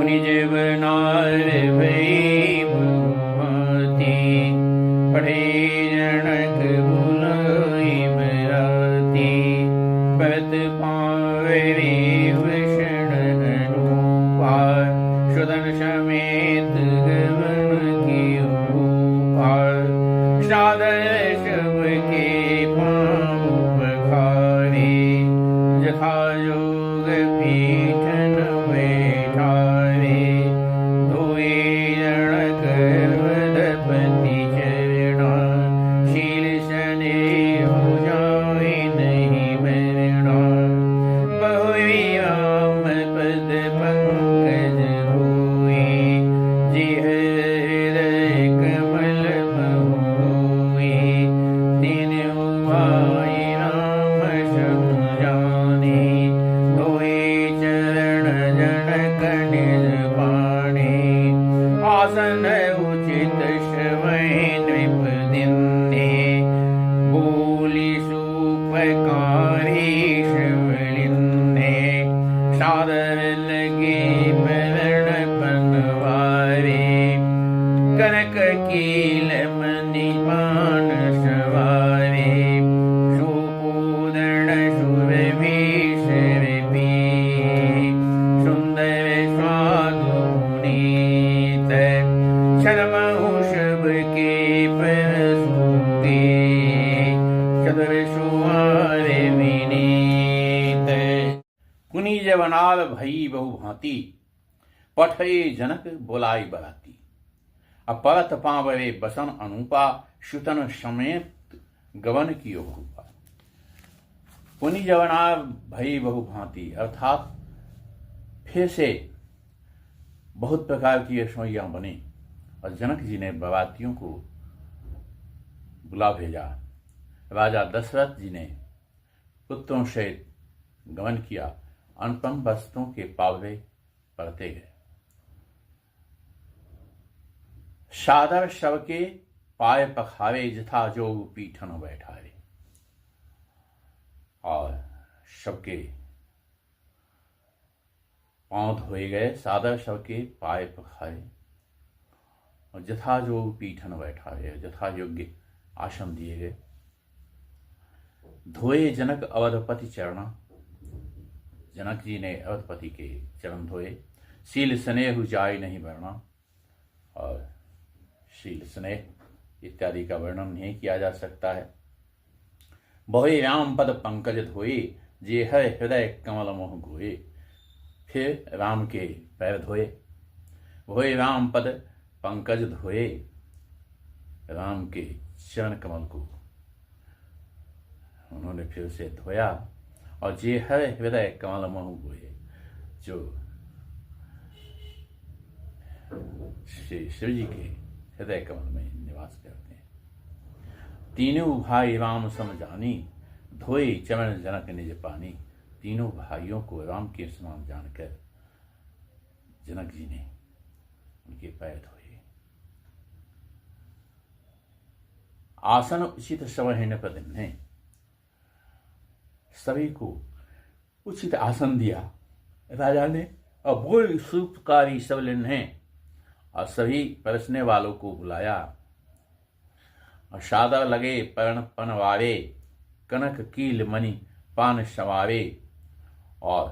पुनि जीवनार भई बहुमति पढ़े जनक बुलाई बराती पद पावे विष्ण रूपा सुदन समेत गवन की उपार सादर शब के पाँव पखारे यथा योग पीठन बैठारे धोए जनक वदपति चरणा शील सने हो जाए नहीं मरणा बहुवी राम पद पंकज होए जिह हृदय कमल महुए दिन उभाए राम सब जाने धोए चरण जनक निज पाणे आसन उचित श्रवै नृप दिन्ने बोली सुपकारी शिवलिन्ने सादर लगे परण पनवारे कनक कील मणि मान सवारे सुपूदन सुरभीष सुंदर स्वादु पुनीत शर्महु शब के परसूते चतुर सुहारे विनीत कुनी जवनाल भई बहु भांति पठे जनक बोलाई बराती अपरत पावरे बसन अनुपा शुतन समेत गवन की रूपा पुनि जवनाल भई बहु भांति अर्थात फिर से बहुत प्रकार की रसोइयाँ बनी और जनक जी ने बरातियों को बुला भेजा। राजा दशरथ जी ने पुत्रों से गमन किया, अनुपम वस्त्रों के पावरे पड़ते गए। सादर सबके पाय पखारे जथा जोग पीठन बैठारे और सबके पांव धोए गए, सादर सबके पाय पखारे और जथा जोग पीठन बैठारे, जथा योग्य आसन दिए गए। धोए जनक अवधपति चरणा, जनक जी ने अवधपति के चरण धोए। शील स्नेह जाय नहीं वर्णा, और शील स्नेह इत्यादि का वर्णन नहीं किया जा सकता है। बहुए राम पद पंकज धोए, जे है हृदय कमल मोह गोए। फिर राम के पैर धोए। बहुए राम पद पंकज धोए, राम के चरण कमल को उन्होंने फिर से धोया। और जे है हृदय कमल मोह गोए, जो श्री शिव जी के हृदय कमल में निवास करते हैं। तीनों भाई राम सम जानी, धोए चरण जनक निज पानी। तीनों भाइयों को राम के समान जानकर जनक जी ने उनके पैर धोए। आसन उचित समय प्रदिन्ने, सभी को उचित आसन दिया राजा ने। और बोल सूपकारी सबलिन्ने, और सभी परसने वालों को बुलाया। और सादर लगे पर्ण पनवारे, कनक कील मणि पान सवारे। और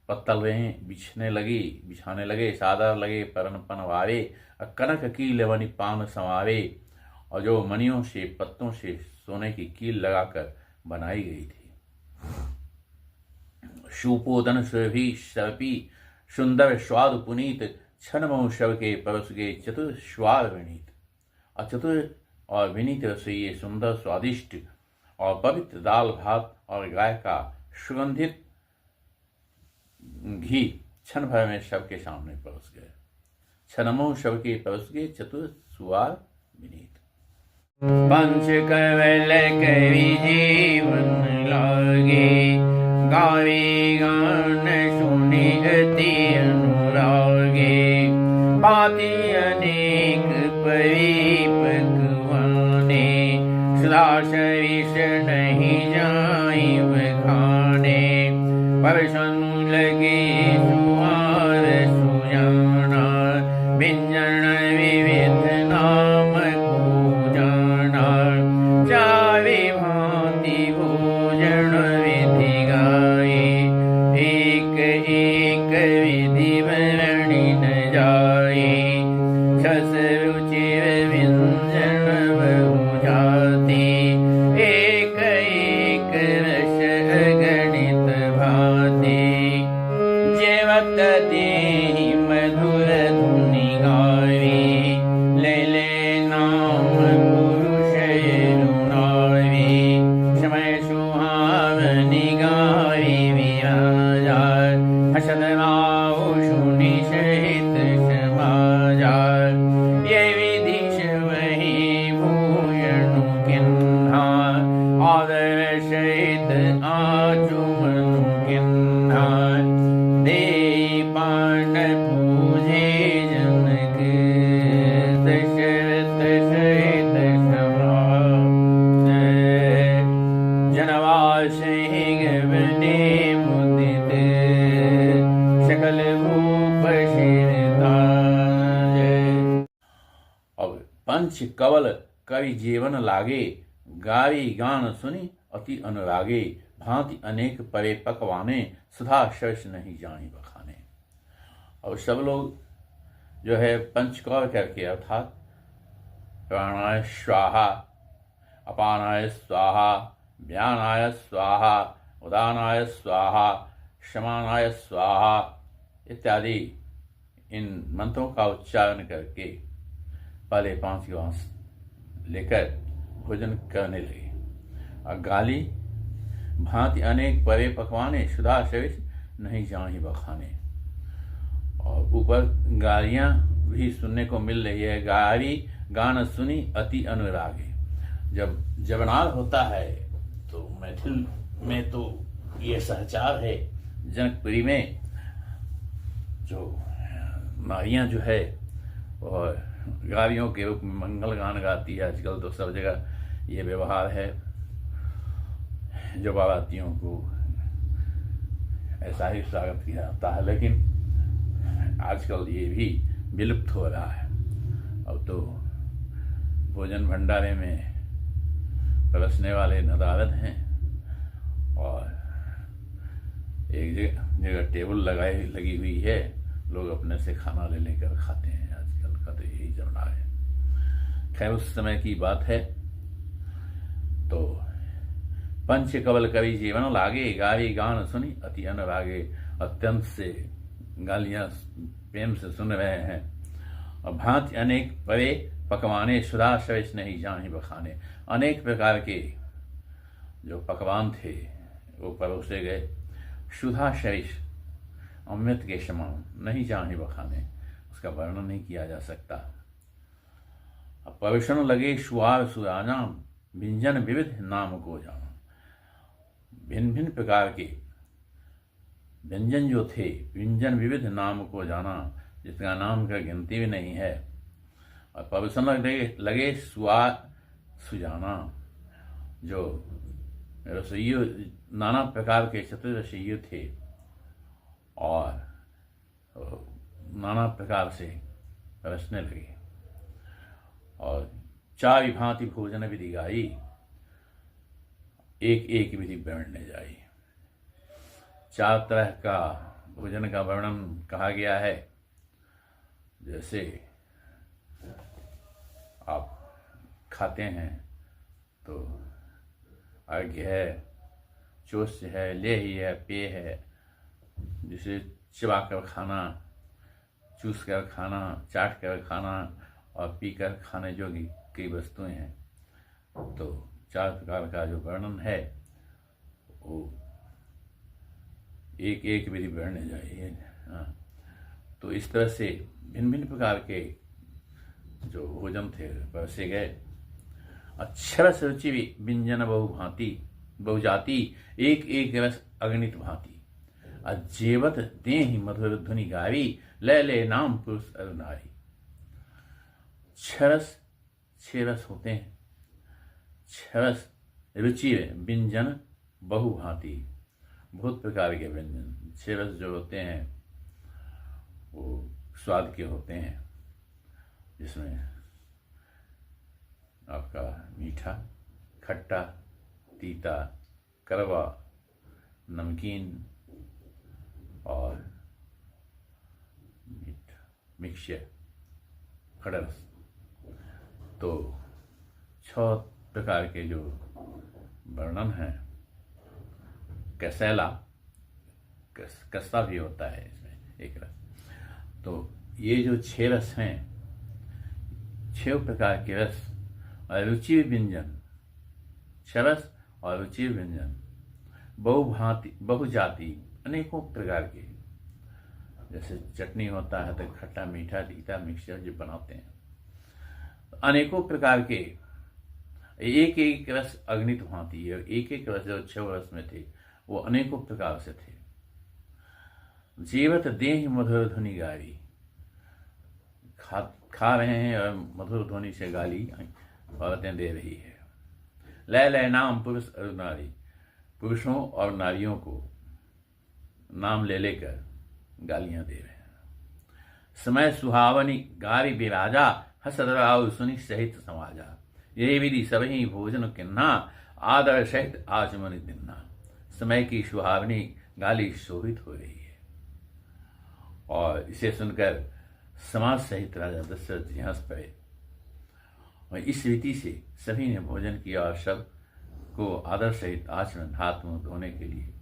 पत्तल बिछाने लगे, सादर लगे पर्ण पनवारे, और कनक कील मणि पान संवारे। और जो मणियों से पत्तों से सोने की कील लगाकर बनाई गई थी। सुपोदन सुरभि सर्पी, सुंदर स्वाद पुनीत। छनमहु शव के परस गे, चतुर स्वाद विनीत। और चतुर और विनीत रसोइये सुंदर स्वादिष्ट और पवित्र दाल भात और गाय का सुगंधित घी क्षण भर में शव के सामने परोस गए। छनमहु शव के परस गे, चतुर सुवार विनीत। पंच कवल कवि जीवन लागे, गावे गान सुनि अति अनुरागे। बाती अनेक परी पकवाने, सदा सविष नहीं जाई बखाने। परसन लगे सुहार पर्वत देहि मधुर धुनि गावे, ले ले नाम पुरुष नारी, समय सुहावनी गावी विराजा, हसत नाव सुनि सहित समाजा, ये विधि वही भूषण किन्हा, आदर सहित आचुमन किन्हा, दे पान पूजे जनक, दशरथ सहित समाज, जनवासि गवने मुदित, सकल भूप सिरताज। अब पंच कवल कवि जीवन लागे, गावी गान सुनी अति अनुरागे, भांति अनेक परे पकवाने, सुधा शश नहीं जानी बखाने। और सब लोग जो है पंचकौर करके, अर्थात प्राणाय स्वाहा, अपानाय स्वाहा, व्यानाय स्वाहा, उदानाय स्वाहा, समानाय स्वाहा इत्यादि इन मंत्रों का उच्चारण करके पहले 5 ग्लास लेकर भोजन करने लगे। और गाली भांति अनेक परे पकवाने, सुधा शेष नहीं जानी बखाने। और ऊपर गालियां भी सुनने को मिल रही है। गारी गान सुनी अति अनुरागे। जब जबनार होता है तो मैथिल में तो ये सहचार है, जनकपुरी में जो नारियां जो है और गारियों के रूप में मंगल गान गाती है। आजकल तो सब जगह ये व्यवहार है, जो बारातियों को ऐसा ही स्वागत किया जाता है, लेकिन आजकल ये भी विलुप्त हो रहा है। अब तो भोजन भंडारे में परसने वाले नदारद हैं और एक जगह टेबल लगी हुई है, लोग अपने से खाना ले लेकर खाते हैं। आजकल का तो यही जमाना है। खैर, उस समय की बात है। तो पंच कवल कवि जीवन लागे, गावी गान सुनी अति अनुरागे। अत्यंत से गालियां प्रेम से सुन रहे हैं। और भांति अनेक परे पकवाने, सुधा शवेश नहीं जानी बखाने। अनेक प्रकार के जो पकवान थे वो परोसे गए। सुधा शवेश अमृत के समान नहीं जानी बखाने, उसका वर्णन नहीं किया जा सकता। अब परोसन लगे सुआर सुरानाम, व्यंजन विविध नाम को जाना। भिन्न भिन्न प्रकार के व्यंजन जो थे, व्यंजन विविध नाम को जाना, जिसका नाम का गिनती भी नहीं है। और परोसन लगे सुआर सुजाना, जो रसोइयों नाना प्रकार के चतुर रसोइयों थे और नाना प्रकार से परसने लगे। और 4 भांति भोजन विधि गाई, एक एक विधि वर्णने जाई। 4 तरह का भोजन का वर्णन कहा गया है। जैसे आप खाते हैं तो अर्घ्य है, चोष्य है, लेही है, पेय है, जिसे चबा कर खाना, चूस कर खाना, चाट कर खाना और पी कर खाने जोगी कई वस्तुएं हैं। तो 4 प्रकार का जो वर्णन है वो एक एक विधि वर्णने जाइए। तो इस तरह से भिन्न भिन्न प्रकार के जो भोजन थे परसे गए। अक्षरस रुचि व्यंजन बहुजाति, एक एक रस अगणित भांति। अजेवत देहि मधुर धुनि गावी, ले ले नाम पुरुष अरुनारी। 6 रस होते हैं। 6 रस रुचि व्यंजन बहुभांति, बहुत प्रकार के व्यंजन। 6 रस जो होते हैं वो स्वाद के होते हैं, जिसमें आपका मीठा, खट्टा, तीता, कड़वा, नमकीन और मिक्सचर, खड़रस। तो 6 प्रकार के जो वर्णन है। कसैला, कस्ता भी होता है इसमें, एक रस। तो ये जो 6 रस हैं, 6 प्रकार के रस और रुचि व्यंजन, 6 रस और रुचि व्यंजन, बहुभांति बहुजाति, अनेकों प्रकार के, जैसे चटनी होता है तो खट्टा मीठा तीखा मिक्सचर जो बनाते हैं, अनेकों प्रकार के एक एक रस अगणित भांति है। एक एक रस जो 6 रस में थे वो अनेकों प्रकार से थे। जीवत देह मधुर ध्वनि गारी, खा रहे हैं और मधुर ध्वनि से गाली औरतें दे रही है। लय लय नाम पुरुष और नारी, पुरुषों और नारियों को नाम ले लेकर गालियां दे रहे हैं। समय सुहावनी गारी बिराजा, हसत राव सुनि सहित समाजा। यही विधि सबही भोजन किन्ना, आदर सहित आचमन दिन्ना। समय की सुहावनी गाली शोभित हो रही है। और इसे सुनकर समाज सहित राजा दशरथ जी हंस पड़े। और इस रीति से सभी ने भोजन किया और सब को आदर सहित आचमन, हाथ मुंह धोने के लिए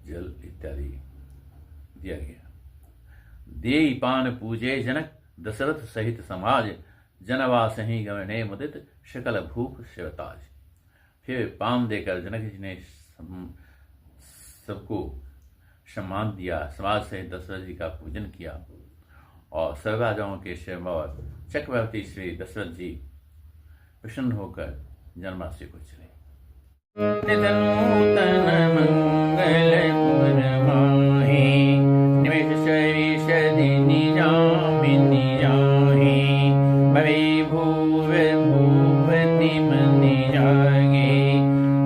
जल इत्यादि दिया गया। देई पान पूजे जनक, दशरथ सहित समाज। जनवास ही गवने मुदित, शकल भूप शिवताज। फिर पान देकर जनक जी ने सबको सम्मान दिया, समाज सहित दशरथ जी का पूजन किया और सब राजाओं के शिवमौर चक्रवर्ती श्री दशरथ जी प्रसन्न होकर जनवासी को चले।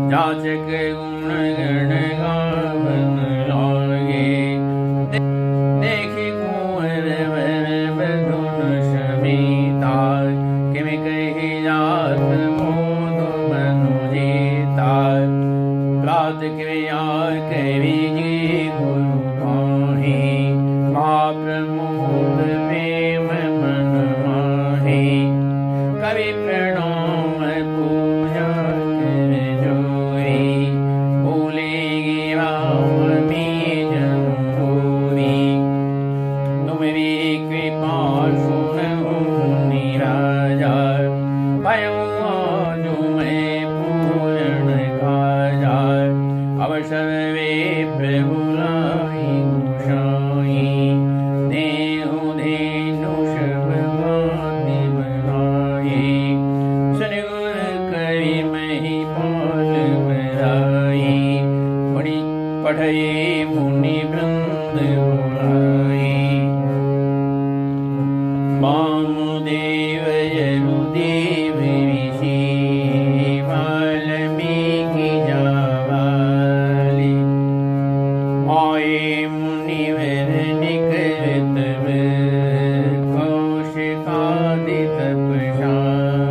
जाचक गुण गण गावन लागे, देखि कुंवर वर बधुन समेता। किम कहि जात मोद मनु जेता, प्रात क्रिया कवि जी गुरु पाहि। महाप्रमोद प्रेम मन माहि, कवि प्रणाम पूजा कर जोरी। बोले राम में जन्मभूमि, तुम्हारी कृपा सुनहु निराजा। पायौ आज मैं पूर्ण काजा, अवसर वे प्रभु लाई गोसाई। देहु धेनु सब बाति बनाई, सतगुर करि महिपाल बड़ाई। पढ़े मुनि वृंद बुलाई, वामदेव यरुदेव ऋषि। वाल्मीकि जाबाली, आये मुनिवर निकट कौशिकादि तपशाली।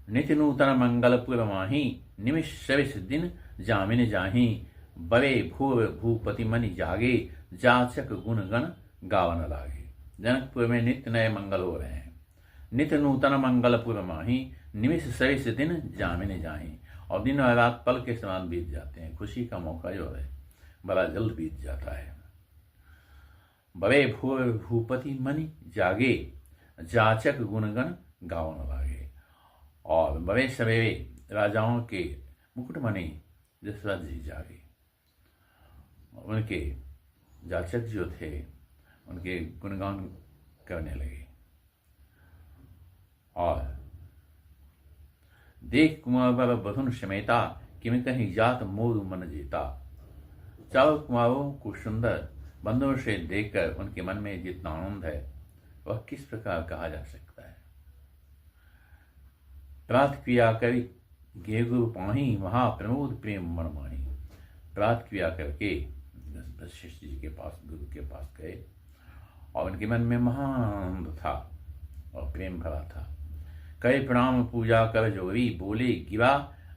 नित्य नूतन मंगलपुर माही, निमिष सविस दिन जामिन जाही। बड़े भूर भूपति मनि जागे, जाचक गुण गण गावन लागे। जनकपुर में नित्य नए मंगल हो रहे हैं। नित्य नूतन मंगलपुर माही, निमिष सविस दिन जामिन जाही। और दिन और रात पल के समान बीत जाते हैं। खुशी का मौका जो है बड़ा जल्द बीत जाता है। बड़े भूर भूपति मनि जागे, जाचक गुणगण गावन लागे। और बड़े सवेरे राजाओं के मुकुटमणि दशरथ जी जागे। उनके जाचक जो थे उनके गुणगान करने लगे। और देख कुंवर बधुन समेता, किम कहीं जात मोद मन जेता। चारों कुंवरों को सुंदर बंधुओं से देखकर उनके मन में जितना आनंद है वह किस प्रकार कहा जा सकता है। प्रात क्रिया करी गे गुरु पाही, महाप्रमोद प्रेम मन माही। प्रात क्रिया करके वशिष्ठ जी के पास, गुरु के पास गए और उनके मन में महानंद था और प्रेम भरा था। कई प्रणाम पूजा कर जोरी, बोले गिवा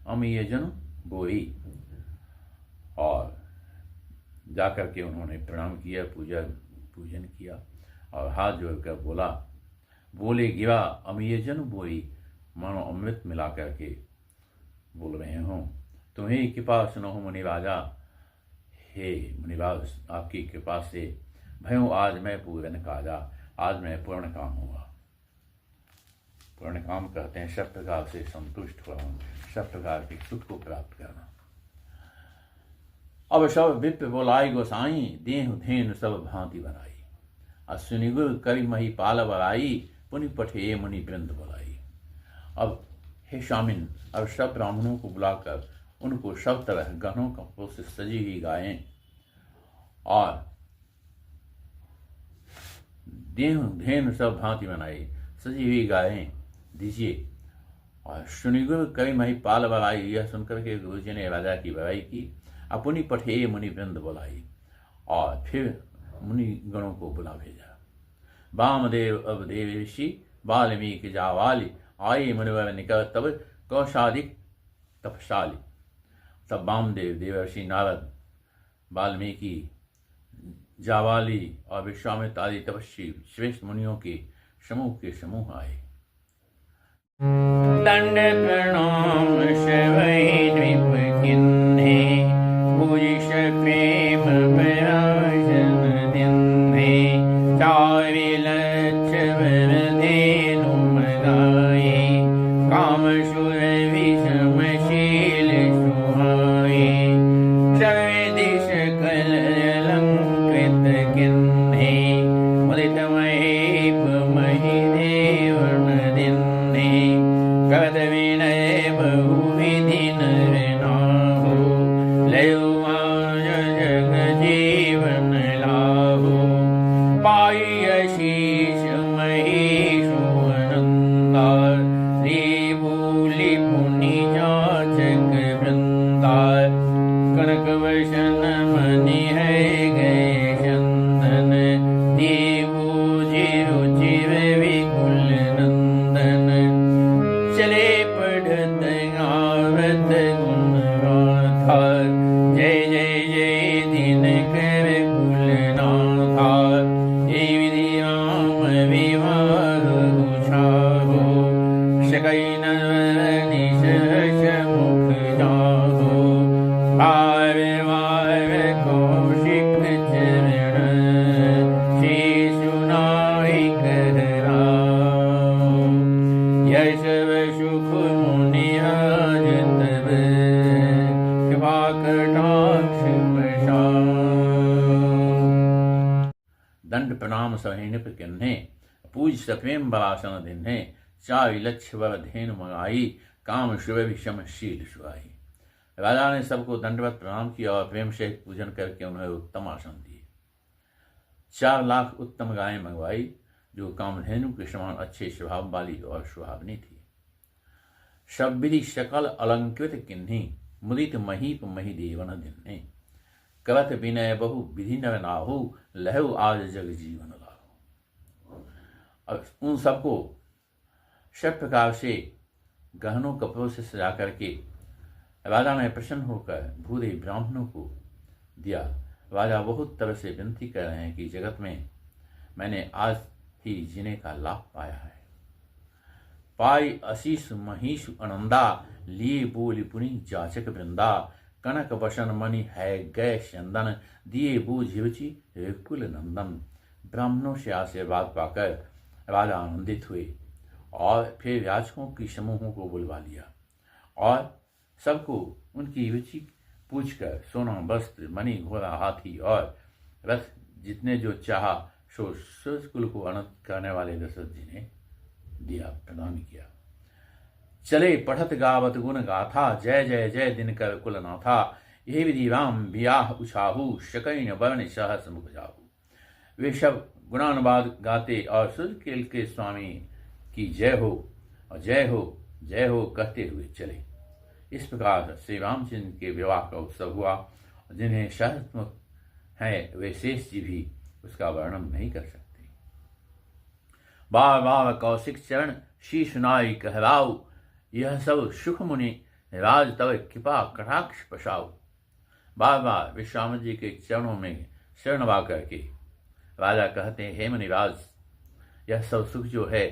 अमीय जन बोरी। और जाकर के उन्होंने प्रणाम किया, पूजन किया और हाथ जोड़कर बोले गिवा अमीय जन बोरी। मानो अमृत मिला करके बोल रहे हों, तुम्हें कृपा सुनो मुनि राजा। हे मुनिराज, आपकी कृपा से भयों आज मैं पूर्ण काजा, आज मैं पूर्ण काम हुआ। पूर्ण काम कहते हैं सब प्रकार से संतुष्ट हुआ, सब प्रकार के सुख को प्राप्त करना। अब सब विप्र बोलाई गोसाई, देह धेनु सब भांति बनाई। अश्विनी गुरु करी मही पाल बलाई, पुनि पठे मुनि वृंद बोलाई। अब हे स्वामिन, अब सब ब्राह्मणों को बुलाकर उनको सब तरह गहनों कपड़ों से सजी हुई गायें और देह धेनु सब भांति बनाई सजी हुई गायें दीजिए। और सुनिगुरु कवि मही पाल बलाई, यह सुनकर के गुरु जी ने राजा की बड़ाई की। अपनी पठे मुनि वृंद बुलाई और फिर मुनि गणों को बुला भेजा। वामदेव अब देव ऋषि, वाल्मीकि जावाली, आये मुनिवर निकट तब कौशादिक तपशाली। तब वामदेव, देवर्षि नारद, वाल्मीकि, जावाली और विश्वामित्र आदि तपस्वी श्रेष्ठ मुनियों के समूह आए। दंड प्रणाम शिवै नृप किन्हे, पूजिश प्रेम पराशर दिन्हे। चारि लक्ष्मण धेनु मगाए, काम सुर विषम शील सुहाए। सर्व दिश कल अलंकृत किन्हे, मुदित महेप महि देवन दिन्हे। कद विनय बहुविधि नर नाहो, लयो आज जग जीवन लाहो। पाई आशीष महेशु अनंता, श्री भूलि पुनि जाचक वृंदा। कनक वसन मणि है गए चंदन, देवो रुचिर विकुल नंदन। चले पढ़त गावत गुण गाथा, जय जय जय दिनकर कुलनाथा। हे विधि राम विवाह उछाहो, सकई नवनि सहस मुख जाहो। वार वार कौशिक चरण, शेषुनाई कर राम। यह सब सुख मुनि आज तब, कृपा कटाक्ष बसाओ। दंड प्रणाम सहि नृप किन्हे, पूज सप्रेम बलासन दिन्हे। चारि लक्ष्य वर धेनु मंगाई, काम शिव विषम शील सुहाई। राजा ने सबको दंडवत प्रणाम किया और प्रेम से पूजन करके उन्हें उत्तम आसन दिए। 4 लाख उत्तम गायें मंगवाई, जो कामधेनु के समान अच्छे स्वभाव वाली और सुहावनी थी। सब विधि सकल अलंकृत किन्ही, मुदित महीप मही देवन दिन्हे। करत विनय बहु विधि नर नाहु, लहु आज जग जीवन लाहु। अब उन सबको सब प्रकार से गहनों कपड़ों से सजा करके राजा ने प्रसन्न होकर भूरे ब्राह्मणों को दिया। राजा बहुत तरह से विनती कर रहे हैं कि जगत में मैंने आज ही जीने का लाभ पाया है। पाई आशीष महिष आनंदा, लिए बोली पुनि जाचक वृंदा। कनक वसन मणि है गए चंदन, दिए बूझ हिवची कुल नंदन। ब्राह्मणों से आशीर्वाद पाकर राजा आनंदित हुए और फिर याचकों की समूहों को बुलवा लिया और सबको उनकी रुचि पूछकर सोना, वस्त्र, मणि, घोड़ा, हाथी और रथ जितने जो चाहा सो सूर्यकुल को अनंत करने वाले दशरथ जी ने दिया, प्रदान किया। चले पढ़त गावत गुण गाथा, जय जय जय दिनकर कुलनाथा। यही विधि राम ब्याह उछाहू, शकैन वर्ण सहस मुख जाहू। वे सब गुणानुवाद गाते और सूर्यकुल के स्वामी की जय हो और जय हो जय हो कहते हुए चले। इस प्रकार श्री रामचंद्र के विवाह का उत्सव हुआ। जिन्हें सहस्मुख हैं वे शेष जी भी उसका वर्णन नहीं कर सकते। बार बार कौशिक चरण शीश नाई कहलाऊ, यह सब सुख मुनि राज तव कृपा कटाक्ष पसाऊ। बार बार विश्वामित्र जी के चरणों में शरण वा करके राजा कहते हैं, हे मुनिराज, यह सब सुख जो है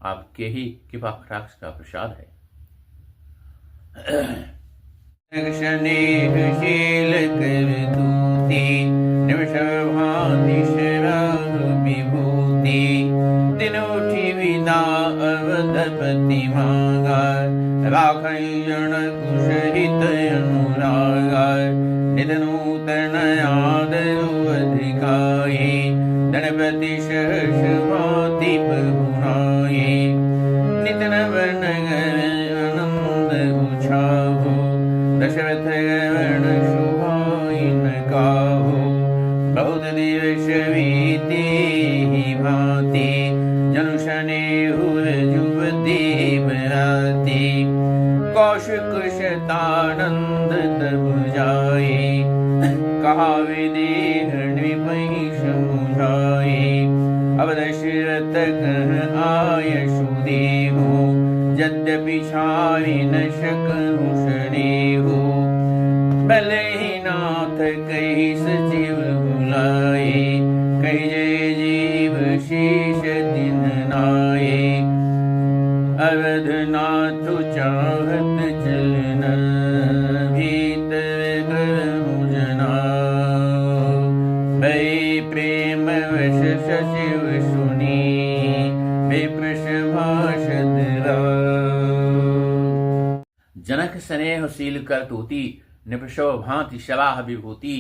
आपके ही कृपा कटाक्ष का प्रसाद है। स्नेहशील कर दूती निमिष भांति शरण विभूति दिन उठी विदा अवधपति मांगा राखै जनक सहित अनुरागा नित नूतन आदर अधिकाये गणपति सहस भांति बहुनाये नित नवन आनंद उछावो दशरथ गण शुभाइन गावो बहुत दिवस बीते ही भांति जनु स्नेहुर जुबती बराती कौशिक शतानंद तब जाए कहा विदेह नृपहि समुझाए अब दशरथ कह आय सुदेहो यद्यपि छाई न सकहु स्नेहो भले ही नाथ कही सचिव बुलाए कही जय जीव शेष दिन नाये अवधनाथ चाहत चलना भीतर गहु जना भय प्रेम वश सचिव सुनी विप्रश भाषद जनक स्नेहशील कर तूती निपशव भांति शलाह विभूति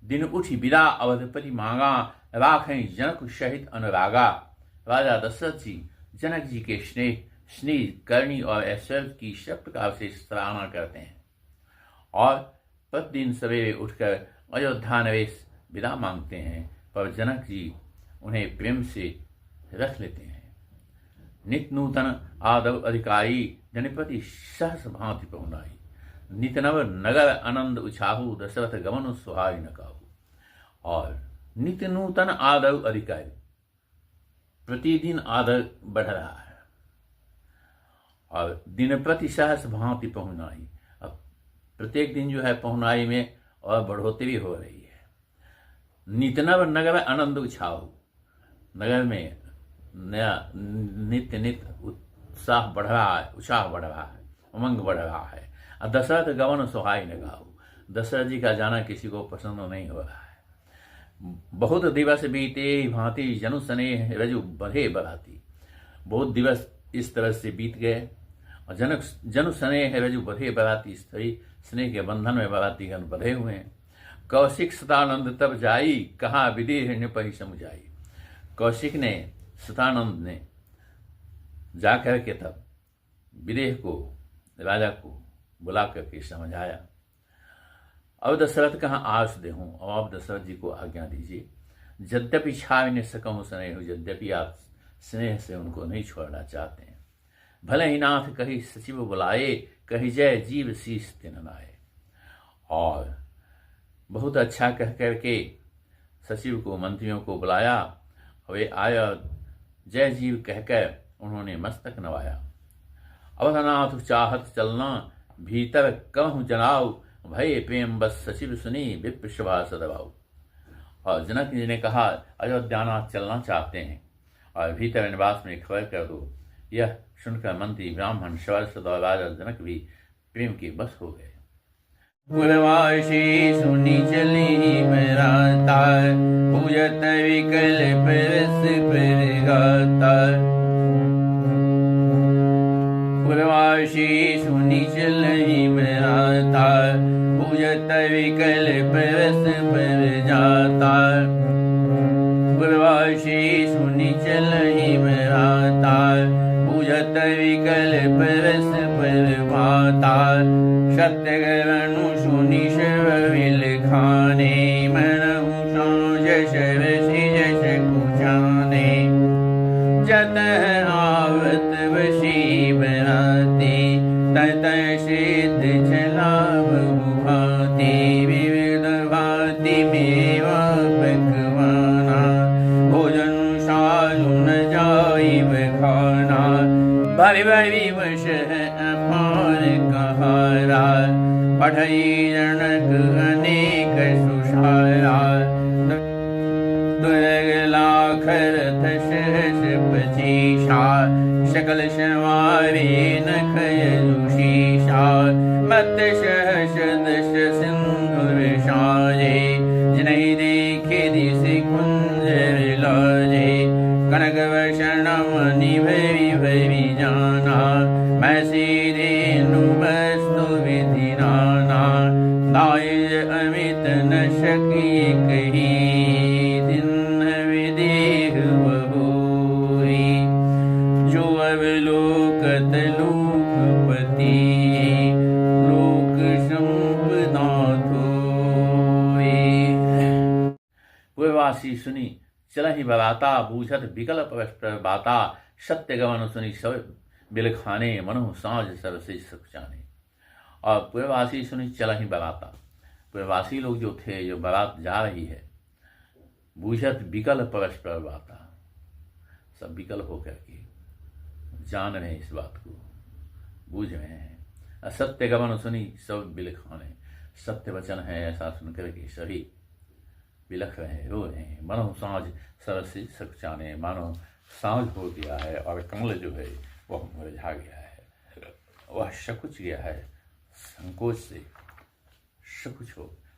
दिन उठी विदा अवधपति मांगा राखें जनक सहित अनुरागा। राजा दशरथ जी जनक जी के स्नेह करनी और ऐश्वर्य की सब प्रकार से सराहना करते हैं और प्रतिदिन सवेरे उठकर अयोध्या नवेश विदा मांगते हैं, पर जनक जी उन्हें प्रेम से रख लेते हैं। नित नूतन आदव अधिकारी जनपति सहस भांति पहुनाई नित नव नगर आनंद उछाहू दशरथ गमन सुहाई न काहू। और नित नूतन आदव अधिकारी प्रतिदिन आदर बढ़ रहा है और दिन प्रति सहस भांति पहुनाई, अब प्रत्येक दिन जो है पहुनाई में और बढ़ोतरी हो रही है। नितनव नगर आनंद उछाहू, नगर में नया नित्य नित्य उत्साह बढ़ रहा है, उत्साह बढ़ रहा है, उमंग बढ़ रहा है। और दशरथ गमन सुहाई न गाहू, दशरथ जी का जाना किसी को पसंद नहीं हो रहा है। बहुत दिवस बीते भांति जनु स्नेह रजु बढ़े बढ़ाती, बहुत दिवस इस तरह से बीत गए और जनु स्नेह रजु बढ़े बढ़ाती, स्त्री स्नेह के बंधन में बढ़ाती गण बढ़े हुए हैं। कौशिक सतानंद तब जाई कहा विदेह निपहि समुझाई, कौशिक ने सतानंद ने जाकर के तब विदेह को राजा को बुला करके समझाया। अब दशरथ कहाँ आस दे हूँ, अब आप दशरथ जी को आज्ञा दीजिए। यद्यपि छाव न सकूँ स्नेह, यद्यपि आप स्नेह से उनको नहीं छोड़ना चाहते हैं। भले ही नाथ कही सचिव बुलाए, कही जय जीव शीश तिन नाए। और बहुत अच्छा कह करके सचिव को मंत्रियों को बुलाया, वे आया, जय जीव कहकर उन्होंने मस्तक नवाया। अवधनाथ चाहत चलना भीतर कहूँ जनाऊ, भय प्रेम बस सचिव सुनी विप्र शोभा सदबाऊ। और जनक जी ने कहा अयोध्यानाथ चलना चाहते हैं और भीतर निवास में खबर कर दो। यह सुनकर मंत्री ब्राह्मण सवर्षद और राजा जनक भी प्रेम के बस हो गए। पुरवासी सुनी चली बराता, पूजत विकल परस पर गाता। पुरवासी सुनी चली बराता, पूजत विकल परस पर जाता। पुरवासी सुनी चली बराता, पूजत विकल परस पर भाता। सत्य गणु सुनि शिव विल खाने, मनहु जश रसि जश कुचाने। जत आवत वशी बराती, तत सिद्ध चला बहु भांति। विविध भांति मेवा पकवाना, भोजन साधु न जाइब खाना। भरि भरि वश अपार कहारा, पढ़ई जनक अनेक सुषारा। दुर्ग लाख रथ सहस पचीसा, सकल सवारी नखय दुशीसा। मत सहस कुंज विलाजे कनक वसन मणि भैरी भैरी जाना मैं सीधे वस्तु विधि नाना दाय अमित न सकी कही दिन विदेह बहोई जो अवलोकत लोकपति लोक संपदा थोई। पूर्ववासी सुनी चलहि बलाता बूझत विकल्प बाता सत्य गमन सुनी सब बिलखाने मनु साँझ सरसे सुख जाने। और पूर्ववासी सुनी चलहि बलाता, पूर्ववासी लोग जो थे, जो बारात जा रही है, बूझत विकल परस्पर बाता, सब विकल होकर के जान रहे हैं, इस बात को बूझ रहे हैं। असत्य गमन सुनी सब बिलखाने, सत्य वचन है ऐसा सुनकर के सभी बिलख रहे हैं, रो रहे हैं। मानो साँझ सरसे सक जाने, मानो साँझ हो गया है और कमल जो है वह मुरझा गया है, वह सकुच गया है, संकोच से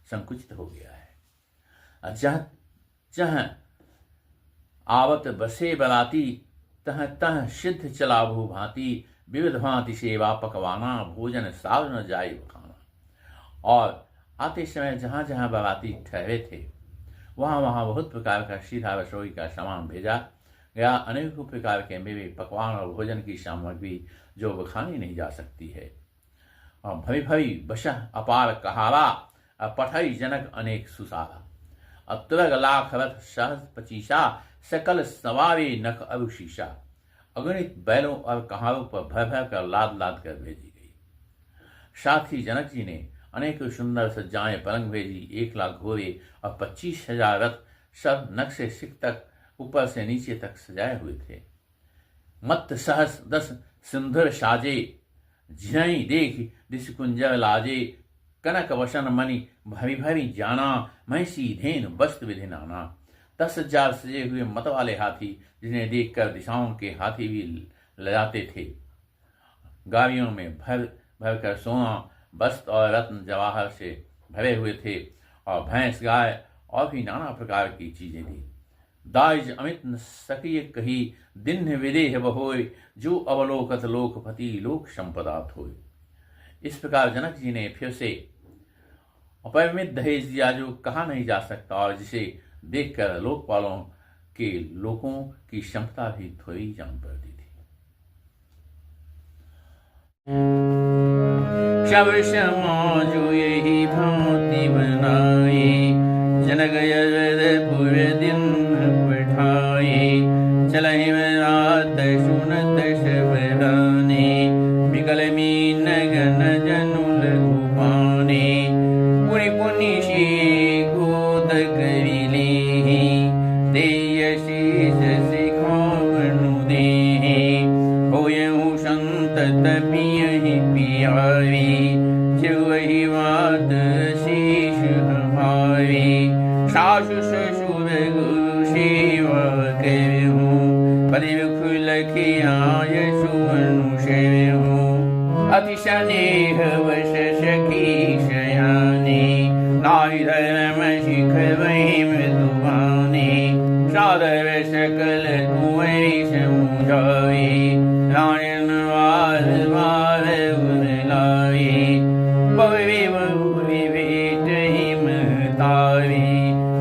संकुचित हो गया है। जह जह आवत बसे बराती तह तह सिद्ध चला भू भांति विविध भांति सेवा पकवाना भोजन साव न जाए बखाना। और आते समय जहाँ जहाँ बराती ठहरे थे वहाँ वहाँ बहुत प्रकार का सीधा रसोई का सामान भेजा गया, अनेकों प्रकार के मेवे पकवान और भोजन की सामग्री जो बखानी नहीं जा सकती है। और भवि भवि बशह अपार कहारा पठई जनक अनेक सुसारा। अतुरग लाख रथ सहज पचीसा सकल सवारी नख अरुशीषा। अगणित बैलों और कहारों पर भर भर कर लाद लाद कर भेजी गई। साथ ही जनक जी ने अनेक सुंदर सज्जाएं पलंग भेजी, 1 लाख घोड़े और 25,000 रथ, सब नक्शे सिख तक ऊपर से नीचे तक सजाए हुए थे। मत सहस 10 सिंधुर साजे झिरई देख दिश कुंजर लाजे। कनक वसन मणि भरी भरी जाना महिषी धेन वस्त्र विधि नाना। 10,000 सजे हुए मत वाले हाथी जिन्हें देखकर दिशाओं के हाथी भी लजाते थे। गाड़ियों में भर भर कर सोना वस्त्र और रत्न जवाहर से भरे हुए थे और भैंस गाय और भी नाना प्रकार की चीजें थी। दाइज अमित न सकिय कही दिन विदेह बहोय जो अवलोकत लोकपति लोक संपदा थोय। इस प्रकार जनक जी ने फिर से अपरिमित दहेज दिया जो कहा नहीं जा सकता और जिसे देखकर लोकपालों के लोगों की क्षमता भी थोड़ी जान पड़ती थी। शब समाज यही भांति बनाए जनक यजपुर दिन पठाए। चलहि रात सुनत शबदाने विकल मीन गण जनुल गुपाने। पुनि पुनि शी गोद करिले देय शीष सिखावनु देहे। होयहु संतत पियहि पियावी जिवहि वाद शीष हमारी। सासु ससुर गुरु सेवा करहु परिविखुल खियाय सुवनु सेवहु। अति स्नेह वश सखी शयाने नारी धर्म शिख वही मृदुवाने। सादर सकल कुंवरी समुझाए रायन वार वार उदलाए। बहुवी बहुवी भेट हिमतारी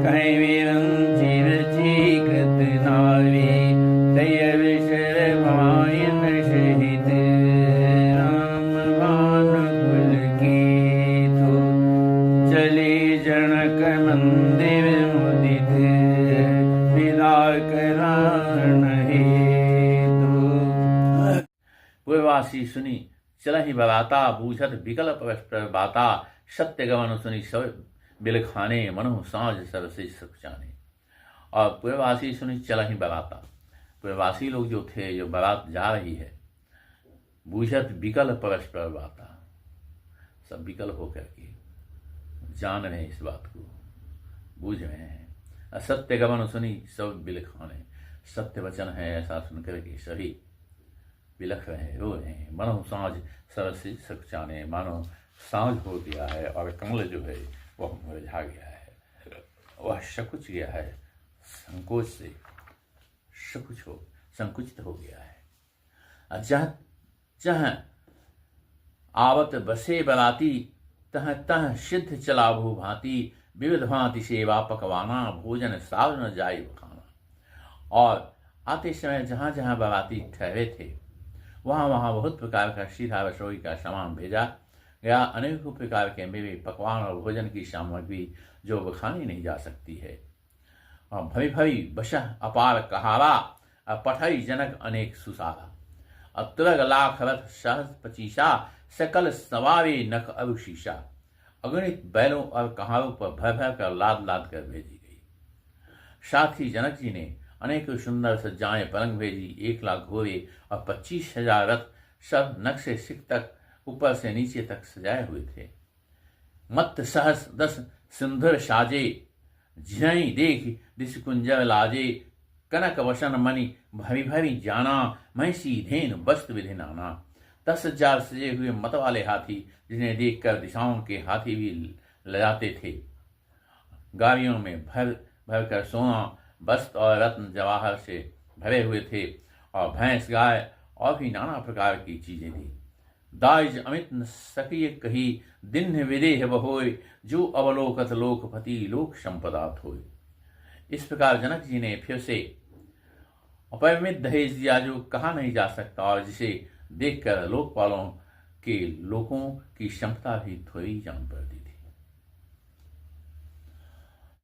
कहीं विरंचिर चीकत नारी। दय विशर भायन सहित राम भान कुल की तो। चले जनक मंदिर मुदित विदा करान हेतु। पूर्ववासी सुनी चलहि बराता बूझत विकल परस्पर बाता। सत्य गमन सुनी सब बिलखाने मनु साँझ सरसे सुख जाने। और पूर्ववासी सुनी चलहि बराता, पूर्ववासी लोग जो थे, जो बारात जा रही है, बूझत विकल परस्पर बाता, सब विकल होकर के जान रहे हैं, इस बात को बूझ रहे हैं। असत्य गमन सुनी सब बिलखाने, सत्य वचन है ऐसा सुनकर के सभी बिलख रहे हैं, रो रहे हैं। मानो साँझ सरसे सक जाने, मानो साँझ हो गया है और कमल जो है वह मुरझा गया है, वह सकुच गया है, संकोच से संकुचित हो गया है। जह जह आवत बसे बराती, तह तह सिद्ध चला भू भांति, विविध भांति सेवा पकवाना, भोजन साव न जाय बखाना। और आते समय जहाँ जहाँ बाराती ठहरे थे वहाँ वहाँ बहुत प्रकार का सीधा रसोई का सामान भेजा गया, अनेकों प्रकार के मेवे, पकवान और भोजन की सामग्री जो बखानी नहीं जा सकती है। और भवी भवी बशह अपार कहारा, पठई जनक अनेक सुसारा। तुरग लाख रथ सहज पचीसा, सकल सवारे नख अरुशीषा। अगणित बैलों और कहारों पर भर भर कर लाद लाद कर भेजी गई। साथ ही जनक जी ने अनेक सुंदर सज्जाएं पलंग भेजी, 1,00,000 घोड़े और 25,000 रथ, सब नख से सिख तक ऊपर से नीचे तक सजाए हुए थे। मत सहस 10 सिंधुर साजे, झिरई देख दिश कुंजर लाजे। कनक वसन मणि भरी भरी जाना, महिषी धेन वस्त्र विधि नाना। 10,000 सजे हुए मत वाले हाथी, जिन्हें देखकर दिशाओं के हाथी भी लजाते थे। गाड़ियों में भर भर कर सोना, वस्त्र और रत्न जवाहर से भरे हुए थे, और भैंस, गाय और भी नाना प्रकार की चीजें थी। दाइज अमित न सकिय कही, दिन विदेह बहोय। जो अवलोकत लोकपति, लोक संपदा थोय। इस प्रकार जनक जी ने फिर से अपरिमित दहेज दिया, जो कहा नहीं जा सकता, और जिसे देखकर लोकपालों के लोगों की क्षमता भी थोड़ी जान पड़ती थी।